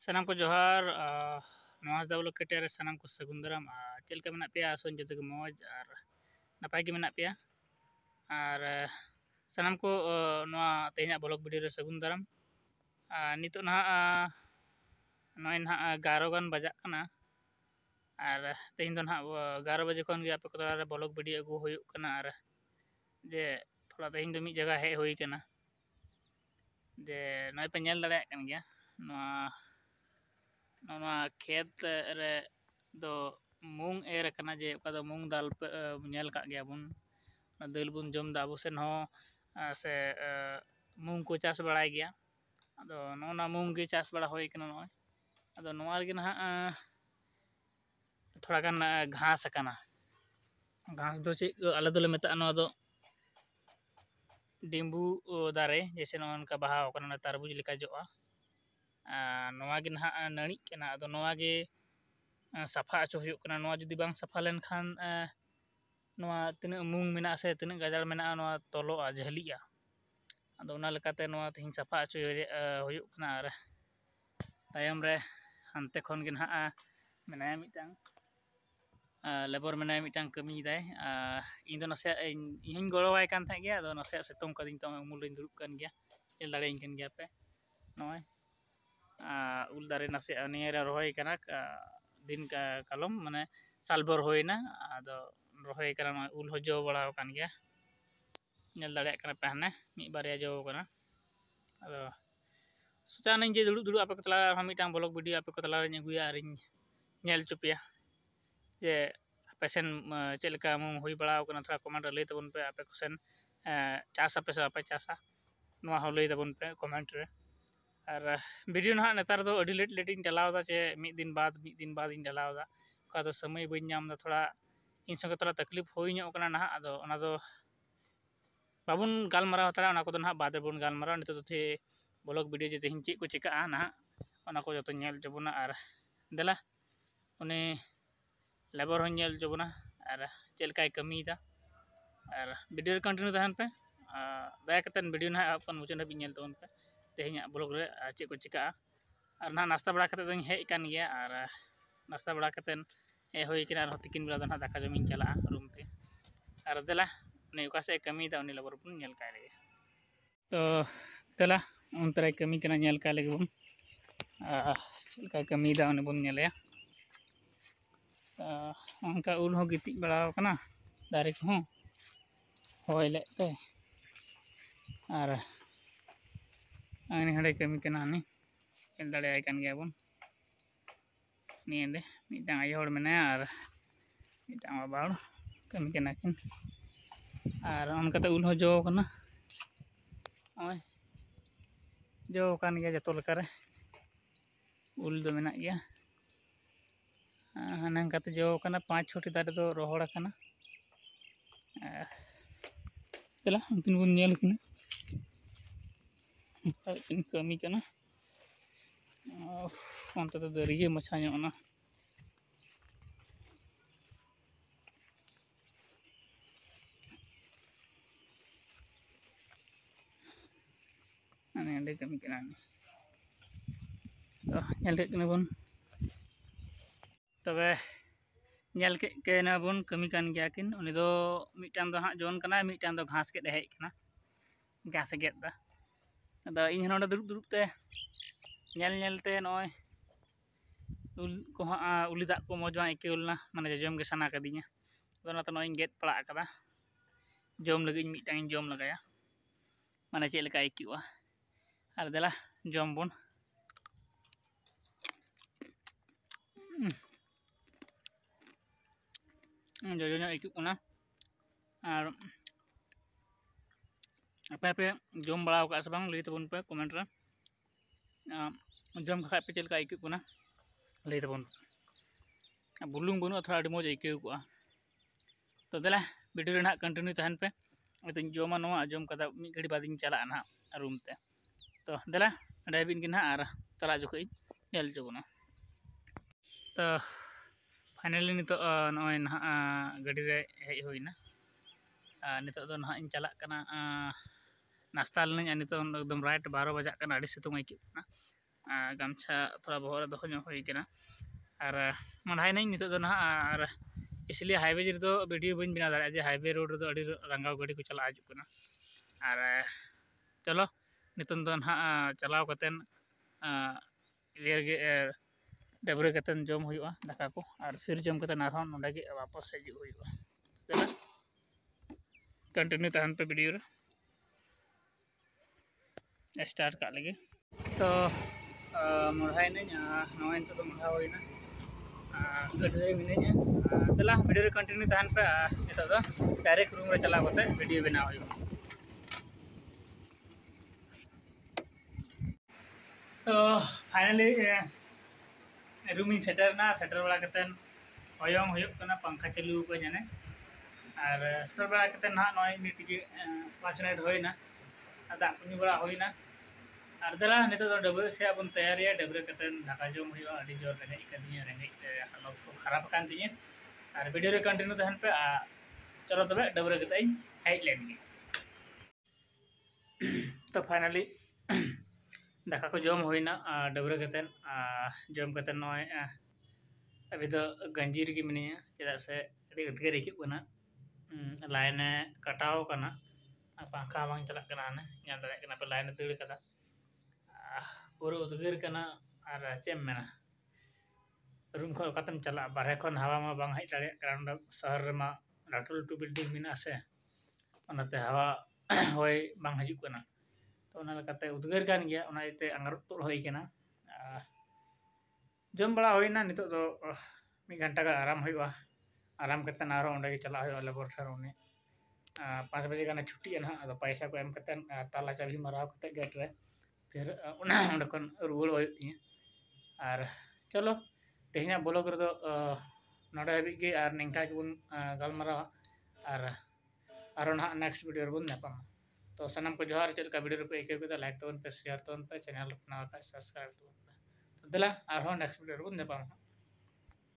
Sanam ko johar Nawaz Dawlo Keter sanam ko sagundaram chel ka menak pea ason jote ge moj ar napai ge menak pea ar sanam ko noa tehnya bolog video re sagundaram nitok nah noy nah 11 gan bajak kana ar tehin do nah 11 baje kon ge ape ko tala re bolog video agu huyuk kana ar je thola tehin do mi jaga hej hui kana je noy pe nyel dare kan gya noa noa khet re do mung er kana je oka do mung dal pe nyel kak gya bun dal bun jom da abo sen ho se mung ko chas baray gya ado nona mung ge chas bada hoy kana noy ado noa rege nah thoda gan घास kana घास do chek ale dole meta noa do डिम्बू दारे जैसे नोनका बहाव kana तरबूज लेका जोआ नोआ गे nah नणिक kana ado नोआ गे साफा अचो हुयुक kana नोआ जुदी बांग साफा लेन खान नोआ तिना मूंग मेना से तिना गाजर मेना नोआ तोलोआ झहलिया ado ona lekate नोआ तिहिन साफा अचो हुयुक kana ar tayam re hante khon ge nah menaya mitang labour मेना मिटang कमी दाय इन दो नसे इन गड़ो वाय कान थाय गया ado नसे सेतों कदिन तो उमुल इन दुरुब kan gya el dare इन kan gya पे नोय उल दारे नसे नियर रोहय kana दिन का कलम माने सालभर होइना ado रोहय kana नोय उल हो जो बड़ा kan gya नेल दाड़े kana पे हने मी बारिया जो kana ado सुचान जे दुड़ुब दुड़ुब ape ko tala हम मिटang blog video ape ko tala रे अगुया अरिन नेल चुपिया जे पेसेन चेलका मु हुई बड़ा कना थोड़ा कमेंट रे लई तबन पे आपे कुसेन चास आपे से आपे चासा नोआ हो लई तबन पे कमेंट रे और वीडियो ना नेतार दो अडी लेट लेट इन चलाव दा चे मिद दिन बाद इन चलाव दा का तो समय बइन नाम दा थोड़ा इन संगे थोड़ा तकलीफ होई ᱧᱚᱜ कना ना आदो ओना दो बाबुन गालमाराव हतरा ओना को दो ना बाद बुन गालमाराव नितो तो थे ब्लॉग वीडियो जे तेहिन चे को चिका ना ओना को जतो नेल जबुना और देला उनी लेबर हो नेल जबुना और चेलकाय कमीदा और वीडियो कंटिन्यू तहन पे दया कतन वीडियो ना अपन मुचन हबी नेल तबन पे तेहिना ब्लॉग रे चे को चिका और ना नाश्ता बड़ा कते दोኝ हेज कान गया और नाश्ता बड़ा कतन ए होई किना और तिकिन बेला दो ना दाका जमिन चला रूम ते और देला ने उका से कमीदा उनी लेबर बुन नेल काय लगे तो देला उनतरे कमी कना नेल काय लगे बुन चेलकाय कमीदा उनी बुन नेलया उनका उल हो गिति बड़ा कना दारे को होय लेते और आनी हड़े कमी कना नि एल दाड़े आय कान गया बुन नियदे मिटांग आय होड़ मेना और मिटांग बाबा होड़ कमी कना किन और उनका उल हो जो कना ओय जो कान गया जतो लेका रे उल दो मेना गया नंकाते जो कना 5-6 दारे दो रोहड़ कना तेला उनकिन बुन नेल किना कमी कना onte do dariye macha ᱧᱚᱜ ना ane ande kami kena ni तो nyel ke kena bun तबे nyel ke kena bun kami kan gya kin uni do mitang do ha jon kana mitang do घास के हej kana घास गेद दा ado इन नोडे दुरुब दुरुब ते nyel nyel te noy उल को उली दाग को मौज बां इकेउलना माने जजम के सना कदिnya ado ना तो नोय गेद पड़ा कदा जम लगी मिटang जम लगाया माने चेल का इकिवा और देला जम बुन jojo nya ikut kuna और apa apa jom बड़ा का सबang लई तबन पे कमेंट रे जम खा पे चेल का ikut kuna लई तबन बुलुंग बनु थोड़ा अडी मौज इकेउ को तो देला वीडियो रे ना कंटिन्यू तहन पे तो जमा नवा जम कदा मी घड़ी बाद इन चला ना रूम ते तो देला डायबिन के ना और चला जो कई नेल जबना तो फाइनली नितो नय ना गाड़ी रे हेज होइना नितो दो ना इन चला कना नाश्ता लेना नितो एकदम राइट 12 बजा कना अडी सितुंग आइकना गामछा थोड़ा बहुत दोहो ᱧᱚᱜ ᱦᱩᱭ ᱠᱟᱱᱟ ᱟᱨ ᱢᱚᱱᱦᱟᱭᱱᱟᱹᱧ ᱱᱤᱛᱚᱜ ᱫᱚ ᱱᱟᱦᱟᱜ ᱟᱨ इसलिए हाईवे रेदो वीडियो बन बना दाड़ा जे हाईवे रोड रेदो अड़ी रंगाव गाड़ी को चला हजु कना और चलो नितन दो ना चलाव कतेन डबरे कतेन जम हुआ दाका को और फिर जम कतेन आरहन नोंडे गे वापस हजू हुआ चलो कंटिन्यू तहन पे वीडियो स्टार्ट का लगे तो मुढ़ाई नवा नित तो मुढ़ा होना गड्ढे मिनाई चला वीडियो कंटिन्यू तहन पे नित दो डायरेक्ट रूम रे चलाव कते वीडियो बनाव हुआ तो फाइनली रूम सेटरना सेटर बड़ा कतेन होयong हुयुक कना पंखा चालू को जाने और सेटर बड़ा कतेन ना नय मिनिट 5 मिनट होइना दाग को बड़ा होइना और दला नित दो डबरे से अपन तैयारिया डबरे कतेन दाका जम हुयुआ अड़ी जोर रेंगई कदिया रेंगई हालत को खराब कान तिया और वीडियो रे कंटिन्यू तहन पे चलो तबे डबरे कते हेज लेन गे तो फाइनली दाका को जम होइना डबरे कतेन जम कतेन नय अभी तो गंजी रगी मिनिया चेदा से अड़ी उद्गार हिजुग कना लाइन कटाव कना पंखा बांग चला कना ने ᱧᱮᱞ दाड़े कना पे लाइन दड़ कदा पूरा उद्गार कना और चेम मेना रूम खो कतम चला बारहे खन हवा मा बांग हज दाड़े कारण शहर मा लाटू लाटू बिल्डिंग मिना से ओनाते हवा होय बांग हजू कना तो ओना लकाते उद्गार कान गया ओना इते अंगरब तुल होय कना जम बड़ा होइना नितो दो 1 घंटा का आराम हुआ आराम करते आरो ओंडे चला हुआ लेबर ठर उन्हें 5 बजे गाना छुट्टी है ना अदो पैसा को एम करते ताला चाबी माराव करते गेट रे फिर ओंडे खन रुवाड़ होय तिया और चलो तेहना ब्लॉग रे दो नोडे हबी गे और निंका के बुन गलमारावा और ना नेक्स्ट वीडियो रे बुन नेपाम तो सनम को जोहार चलका वीडियो पे एक को लाइक तबन पे शेयर तबन पे चैनल अपना सब्सक्राइब तबन पे तो दला और नेक्स्ट वीडियो रे बुन नेपाम।